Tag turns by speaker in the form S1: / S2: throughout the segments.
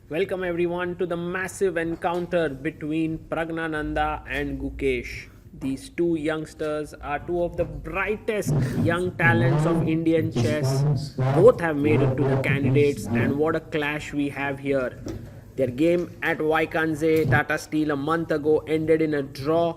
S1: Welcome everyone to the massive encounter between Praggnanandhaa and Gukesh. These two youngsters are two of the brightest young talents of Indian chess. Both have made it to the candidates, and what a clash we have here. Their game at Vaikanze Tata Steel a month ago ended in a draw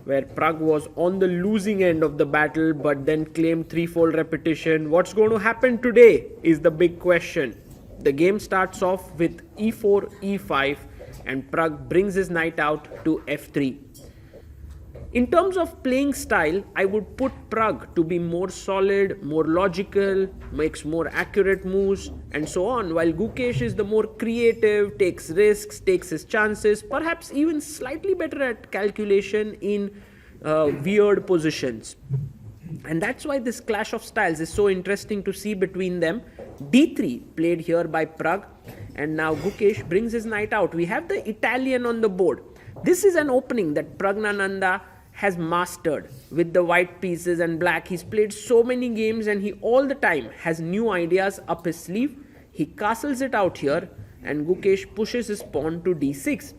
S1: where Prag was on the losing end of the battle but then claimed threefold repetition. What's going to happen today is the big question. The game starts off with e4, e5 and Prag brings his knight out to f3. In terms of playing style, I would put Prag to be more solid, more logical, makes more accurate moves and so on, while Gukesh is the more creative, takes risks, takes his chances, perhaps even slightly better at calculation in weird positions. And that's why this clash of styles is so interesting to see between them. d3 played here by Prag, and now Gukesh brings his knight out. We have the Italian on the board. This is an opening that Praggnanandhaa has mastered with the white pieces and black. He's played so many games and he all the time has new ideas up his sleeve. He castles it out here and Gukesh pushes his pawn to d6.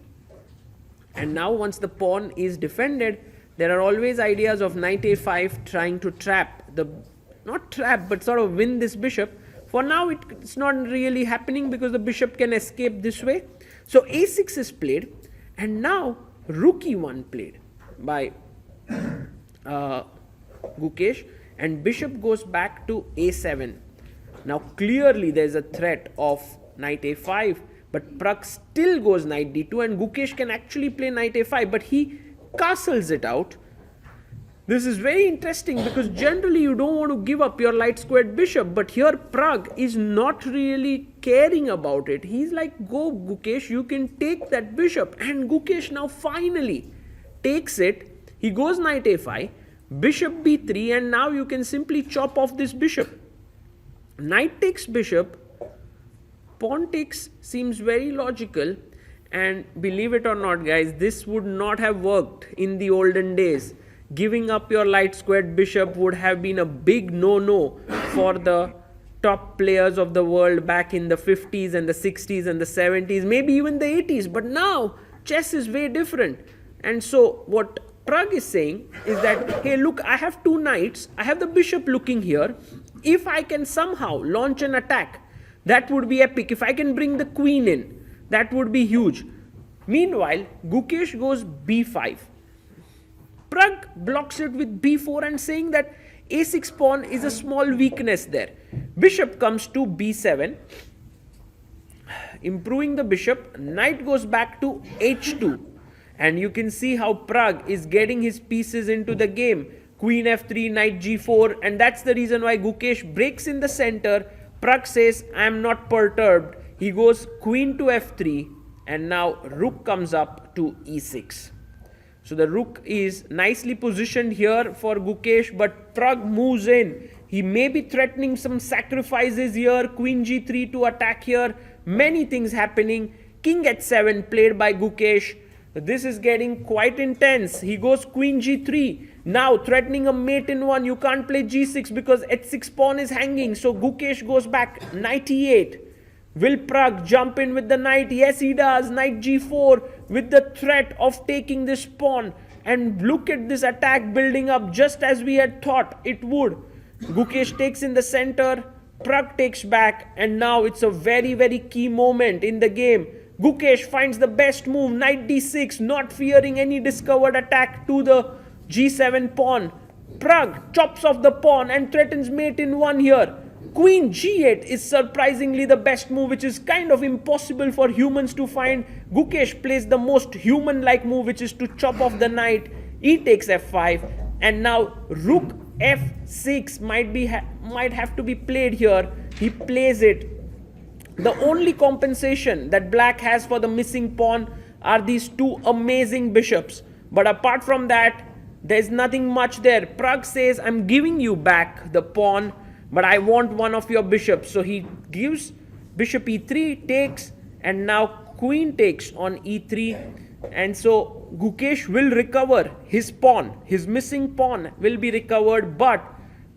S1: And now once the pawn is defended, there are always ideas of knight a5 trying to trap the, not trap, but sort of win this bishop. For now it's not really happening because the bishop can escape this way. So a6 is played, and now rook e1 played by Gukesh, and bishop goes back to a7. Now clearly there's a threat of knight a5, but Prag still goes knight d2, and Gukesh can actually play knight a5, but he castles it out. This is very interesting because generally you don't want to give up your light squared bishop, but here Prag is not really caring about it. He's like, go Gukesh, you can take that bishop, and Gukesh now finally takes it. He goes knight a5, bishop b3, and now you can simply chop off this bishop. Knight takes bishop, pawn takes seems very logical, and believe it or not guys, this would not have worked in the olden days. Giving up your light squared bishop would have been a big no-no for the top players of the world back in the 50s and the 60s and the 70s, maybe even the 80s. But now chess is way different. And so what Prag is saying is that, hey look, I have two knights, I have the bishop looking here. If I can somehow launch an attack, that would be epic. If I can bring the queen in, that would be huge. Meanwhile, Gukesh goes b5. Prag blocks it with b4 and saying that a6 pawn is a small weakness there. Bishop comes to b7, improving the bishop. Knight goes back to h2, and you can see how Prag is getting his pieces into the game. Queen f3, knight g4, and that's the reason why Gukesh breaks in the center. Prag says, I am not perturbed. He goes queen to f3, and now rook comes up to e6. So the rook is nicely positioned here for Gukesh, but Prag moves in. He may be threatening some sacrifices here, queen g3 to attack here, many things happening. King h7 played by Gukesh. This is getting quite intense. He goes queen g3, now threatening a mate in one. You can't play g6 because h6 pawn is hanging, so Gukesh goes back, knight e8. Will Prag jump in with the knight? Yes, he does. Knight g4 with the threat of taking this pawn. And look at this attack building up just as we had thought it would. Gukesh takes in the center. Prag takes back. And now it's a very, very key moment in the game. Gukesh finds the best move. Knight d6, not fearing any discovered attack to the g7 pawn. Prag chops off the pawn and threatens mate in one here. Queen g8 is surprisingly the best move, which is kind of impossible for humans to find. Gukesh plays the most human-like move, which is to chop off the knight. E takes f5, and now rook f6 might have to be played here. He plays it. The only compensation that black has for the missing pawn are these two amazing bishops. But apart from that, there's nothing much there. Prag says, I'm giving you back the pawn, but I want one of your bishops. So he gives bishop e3, takes, and now queen takes on e3. And so Gukesh will recover his pawn. His missing pawn will be recovered. But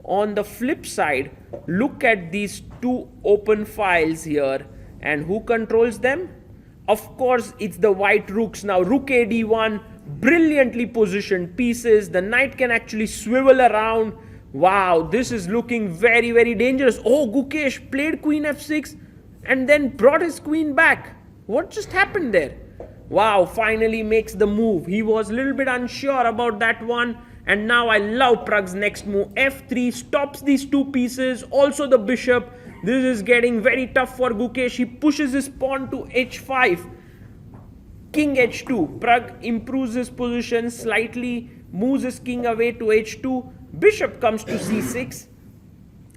S1: on the flip side, look at these two open files here. And who controls them? Of course, it's the white rooks. Now, rook a d1, brilliantly positioned pieces. The knight can actually swivel around. Wow, this is looking very, very dangerous. Oh, Gukesh played queen f6 and then brought his queen back. What just happened there? Wow, finally makes the move. He was a little bit unsure about that one. And now I love Prag's next move. f3 stops these two pieces. Also the bishop. This is getting very tough for Gukesh. He pushes his pawn to h5. King h2. Pragg improves his position slightly. Moves his king away to h2. Bishop comes to c6.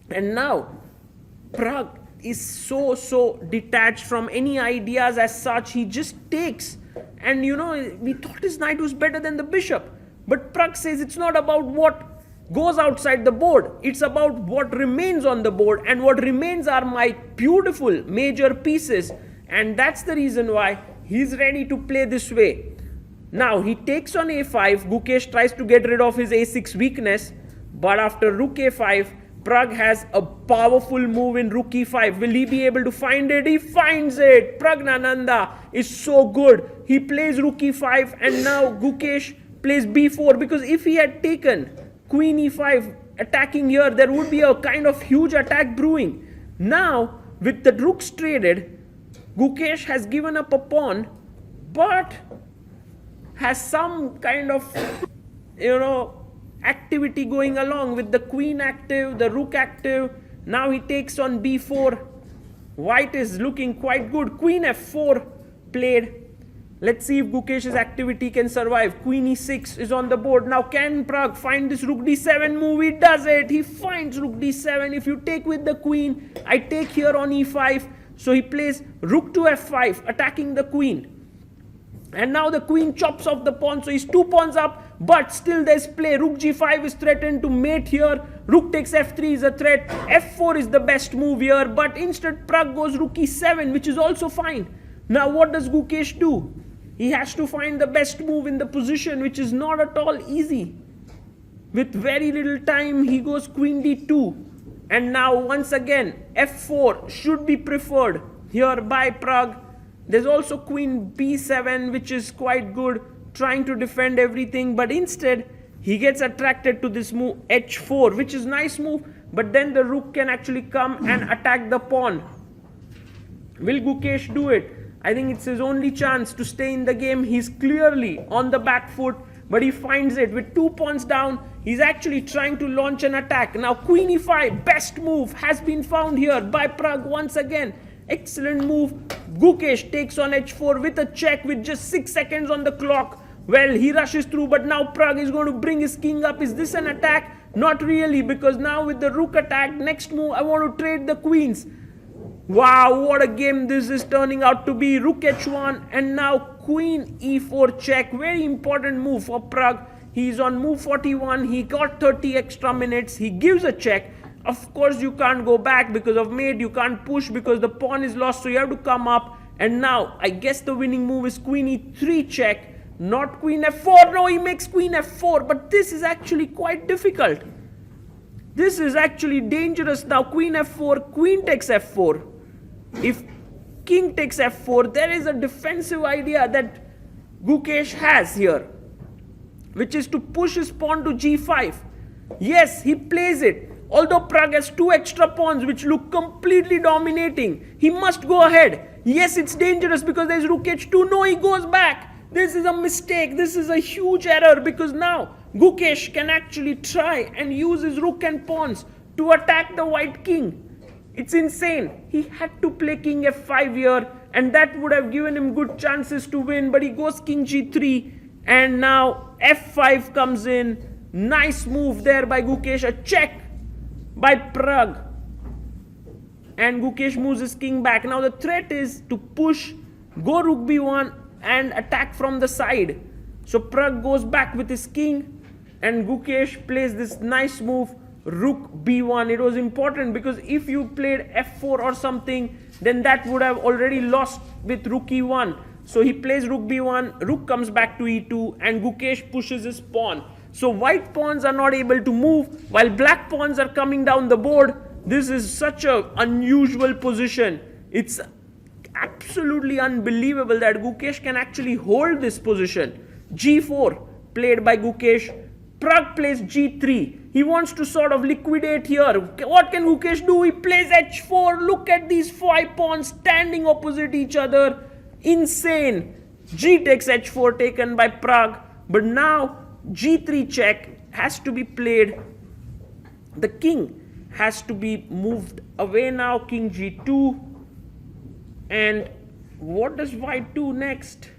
S1: And now Pragg is so detached from any ideas as such. He just takes. And you know, we thought his knight was better than the bishop. But Pragg says it's not about what goes outside the board. It's about what remains on the board. And what remains are my beautiful major pieces. And that's the reason why he's ready to play this way. Now he takes on a5. Gukesh tries to get rid of his a6 weakness. But after rook a5, Pragg has a powerful move in rook e5. Will he be able to find it? He finds it. Praggnanandhaa is so good. He plays rook e5 and now Gukesh plays b4, because if he had taken queen e5 attacking here, there would be a kind of huge attack brewing. Now with the rooks traded, Gukesh has given up a pawn but has some kind of, you know, activity going along with the queen active, the rook active. Now he takes on b4. White is looking quite good. Queen f4 played. Let's see if Gukesh's activity can survive. Queen e6 is on the board. Now can Pragg find this rook d7 move? He does it. He finds rook d7. If you take with the queen, I take here on e5. So he plays rook to f5, attacking the queen. And now the queen chops off the pawn. So he's 2 pawns up, but still there's play. Rook g5 is threatened to mate here. Rook takes f3 is a threat. f4 is the best move here. But instead Pragg goes rook e7, which is also fine. Now what does Gukesh do? He has to find the best move in the position, which is not at all easy. With very little time, he goes queen d2. And now once again, f4 should be preferred here by Pragg. There's also queen b7, which is quite good, trying to defend everything. But instead, he gets attracted to this move h4, which is nice move. But then the rook can actually come and attack the pawn. Will Gukesh do it? I think it's his only chance to stay in the game. He's clearly on the back foot, but he finds it. With 2 pawns down, he's actually trying to launch an attack. Now queen e5, best move, has been found here by Pragg once again. Excellent move. Gukesh takes on h4 with a check with just 6 seconds on the clock. Well, he rushes through, but now Pragg is going to bring his king up. Is this an attack? Not really, because now with the rook attack, next move, I want to trade the queens. Wow, what a game this is turning out to be. Rook h1 and now queen e4 check. Very important move for Pragg. He's on move 41. He got 30 extra minutes. He gives a check. Of course, you can't go back because of mate. You can't push because the pawn is lost. So you have to come up. And now, I guess the winning move is queen e3 check. Not queen f4. No, he makes queen f4. But this is actually quite difficult. This is actually dangerous. Now, queen f4. Queen takes f4. If king takes f4, there is a defensive idea that Gukesh has here, which is to push his pawn to g5. Yes, he plays it. Although Pragg has 2 extra pawns which look completely dominating, he must go ahead. Yes, it's dangerous because there's rook h2. No, he goes back. This is a mistake. This is a huge error because now Gukesh can actually try and use his rook and pawns to attack the white king. It's insane. He had to play king f5 here and that would have given him good chances to win, but he goes king g3 and now f5 comes in. Nice move there by Gukesh. A check by Pragg. And Gukesh moves his king back. Now the threat is to push, go rook b1 and attack from the side. So Pragg goes back with his king and Gukesh plays this nice move, rook b1. It was important because if you played f4 or something, then that would have already lost with rook e1. So he plays rook b1, rook comes back to e2 and Gukesh pushes his pawn. So white pawns are not able to move while black pawns are coming down the board. This is such an unusual position. It's absolutely unbelievable that Gukesh can actually hold this position. G4 played by Gukesh. Pragg plays G3. He wants to sort of liquidate here. What can Gukesh do? He plays H4. Look at these 5 pawns standing opposite each other. Insane. G takes H4 taken by Pragg. But now G3 check has to be played. The king has to be moved away now. King G2. And what does White do next?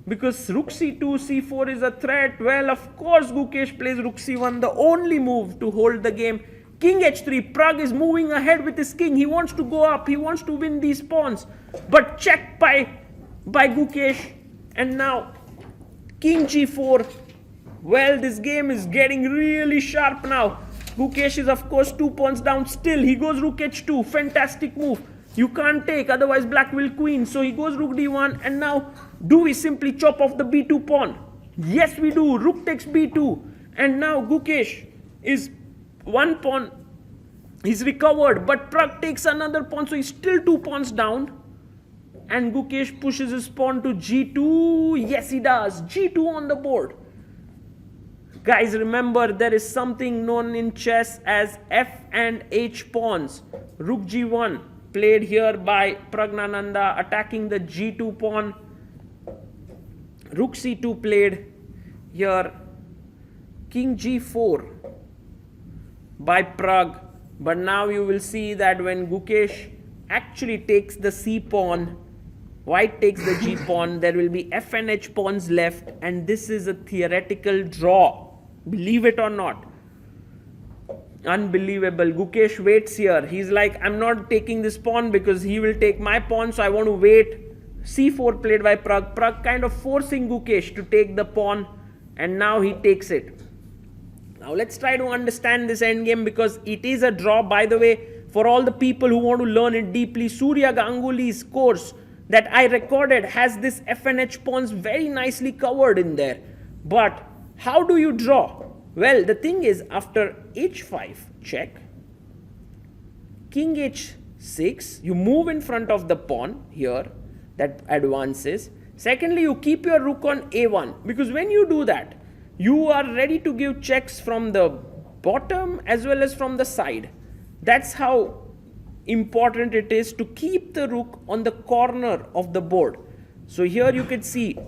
S1: Because Rook C2, C4 is a threat. Well, of course, Gukesh plays Rook C1, the only move to hold the game. King H3, Pragg is moving ahead with his king. He wants to go up. He wants to win these pawns. But checked by Gukesh. And now, King G4. Well, this game is getting really sharp now. Gukesh is, of course, 2 pawns down still. He goes Rook H2. Fantastic move. You can't take, otherwise black will queen. So he goes Rook D1. And now, do we simply chop off the B2 pawn? Yes, we do. Rook takes B2. And now Gukesh is 1 pawn. He's recovered. But Pragg takes another pawn. So he's still 2 pawns down. And Gukesh pushes his pawn to G2. Yes, he does. G2 on the board. Guys, remember, there is something known in chess as F and H pawns. Rook G1 played here by Praggnanandhaa, attacking the G2 pawn. Rook C2 played here. King G4 by Pragg. But now you will see that when Gukesh actually takes the C pawn, White takes the G pawn, there will be F and H pawns left. And this is a theoretical draw. Believe it or not. Unbelievable. Gukesh waits here. He's like, I'm not taking this pawn because he will take my pawn, so I want to wait. C4 played by Pragg. Pragg kind of forcing Gukesh to take the pawn, and now he takes it. Now let's try to understand this endgame because it is a draw. By the way, for all the people who want to learn it deeply, Surya Ganguly's course that I recorded has this F and H pawns very nicely covered in there. But how do you draw? Well, the thing is, after H5 check, King H6, you move in front of the pawn here that advances. Secondly, you keep your rook on A1 because when you do that, you are ready to give checks from the bottom as well as from the side. That's how important it is to keep the rook on the corner of the board. So here you can see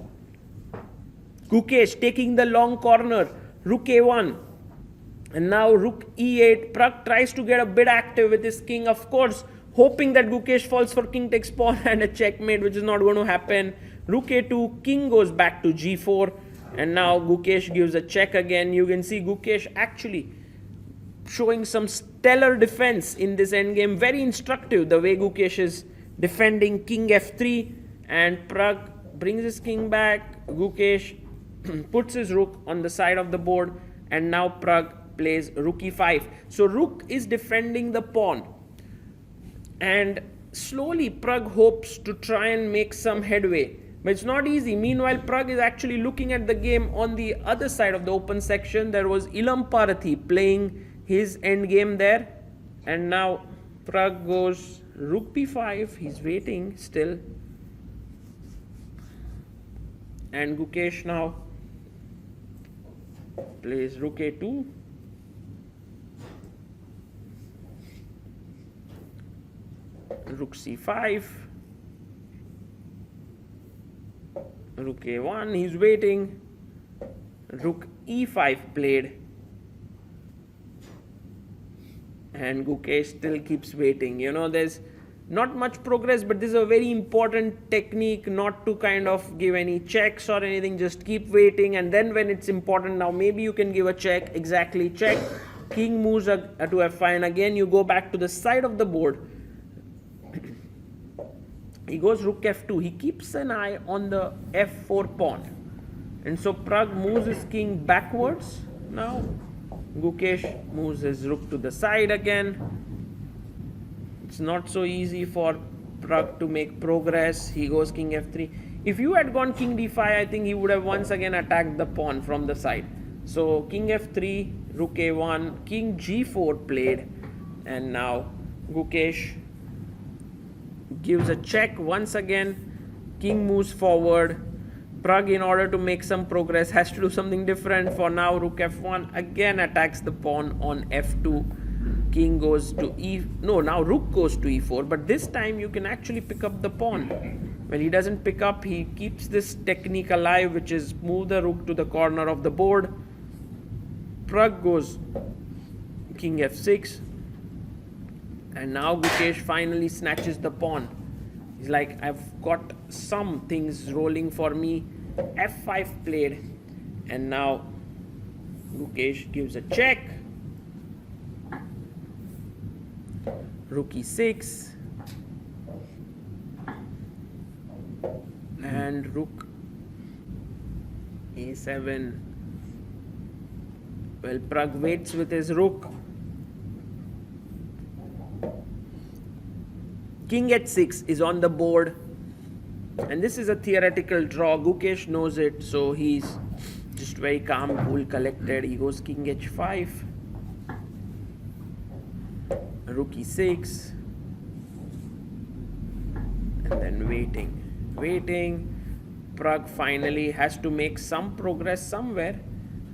S1: Gukesh taking the long corner, Rook A1, and now Rook E8. Pragg tries to get a bit active with his king, of course, hoping that Gukesh falls for king takes pawn and a checkmate, which is not going to happen. Rook A2, king goes back to G4, and now Gukesh gives a check again. You can see Gukesh actually showing some stellar defense in this endgame. Very instructive the way Gukesh is defending king F3, and Pragg brings his king back. Gukesh puts his rook on the side of the board, and now Pragg plays Rook E5. So Rook is defending the pawn, and slowly Pragg hopes to try and make some headway, but it's not easy. Meanwhile, Pragg is actually looking at the game on the other side of the open section. There was Ilam Parathi playing his endgame there, and now Pragg goes Rook B5. He's waiting still, and Gukesh now plays Rook A2. Rook C5. Rook A1. He's waiting. Rook E5 played. And Gukesh still keeps waiting. You know, there's not much progress, but this is a very important technique not to kind of give any checks or anything. Just keep waiting, and then when it's important, now maybe you can give a check. Exactly, check. King moves to F5, and again you go back to the side of the board. He goes Rook F2. He keeps an eye on the F4 pawn, and so Pragg moves his king backwards. Now Gukesh moves his rook to the side again. It's not so easy for Pragg to make progress. He goes king F3. If you had gone king D5, I think he would have once again attacked the pawn from the side. So king F3, Rook A1, king G4 played, and now Gukesh gives a check once again. King moves forward. Pragg, in order to make some progress, has to do something different. For now, rook f1 again attacks the pawn on f2. King goes to now rook goes to e4, but this time you can actually pick up the pawn. When he doesn't pick up, he keeps this technique alive, which is move the rook to the corner of the board. Pragg goes king f6, and now Gukesh finally snatches the pawn. He's like, I've got some things rolling for me. f5 played, and now Gukesh gives a check. Rook e6, and rook a7. Well, Pragg waits with his rook. King h6 is on the board, and this is a theoretical draw. Gukesh knows it, so he's just very calm, cool, collected. He goes king h5, rook e6, and then waiting. Pragg finally has to make some progress somewhere,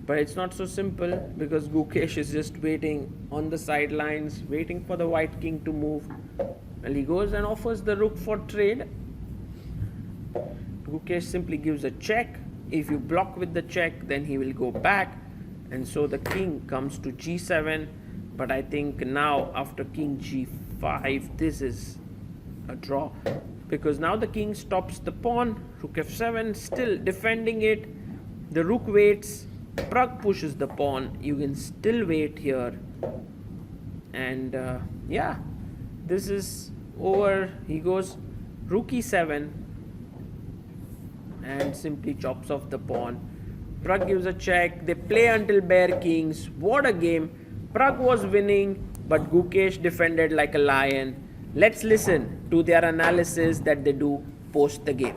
S1: but it's not so simple because Gukesh is just waiting on the sidelines, waiting for the white king to move. Well, he goes and offers the rook for trade. Gukesh simply gives a check. If you block with the check, then he will go back, and so the king comes to g7. But I think now after king g5, this is a draw, because now the king stops the pawn. Rook f7, still defending it. The rook waits. Pragg pushes the pawn. You can still wait here, and yeah, this is over. He goes rook e7 and simply chops off the pawn. Pragg gives a check. They play until bare kings. What a game. Pragg was winning, but Gukesh defended like a lion. Let's listen to their analysis that they do post the game.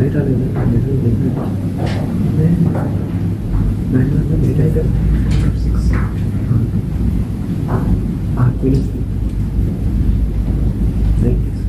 S2: data level, then data item 6. Queen like this.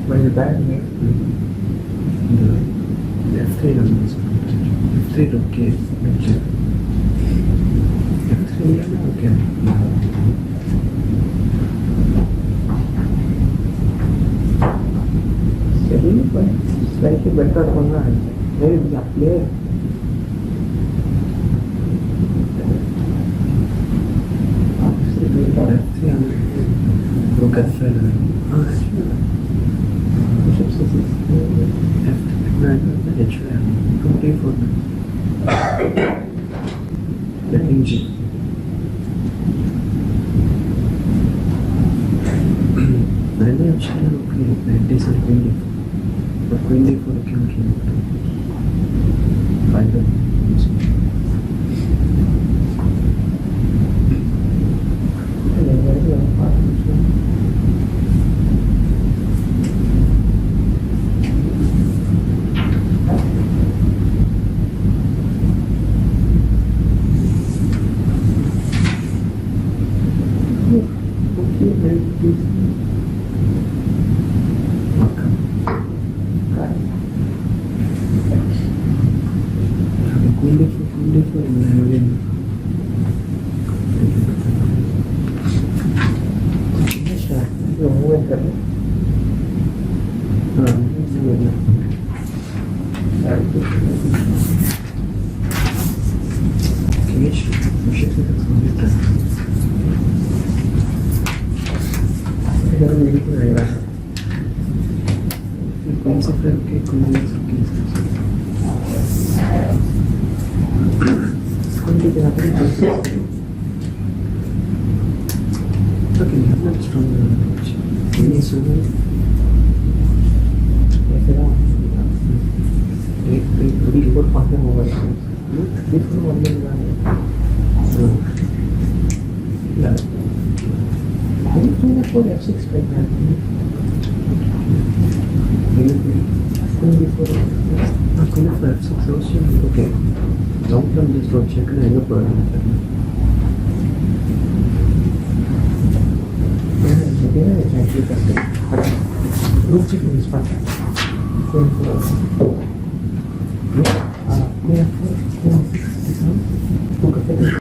S2: By the bad makes the F3 numbers. F3 okay. F3 okay. Slightly better on that. Very big player. F3 broke at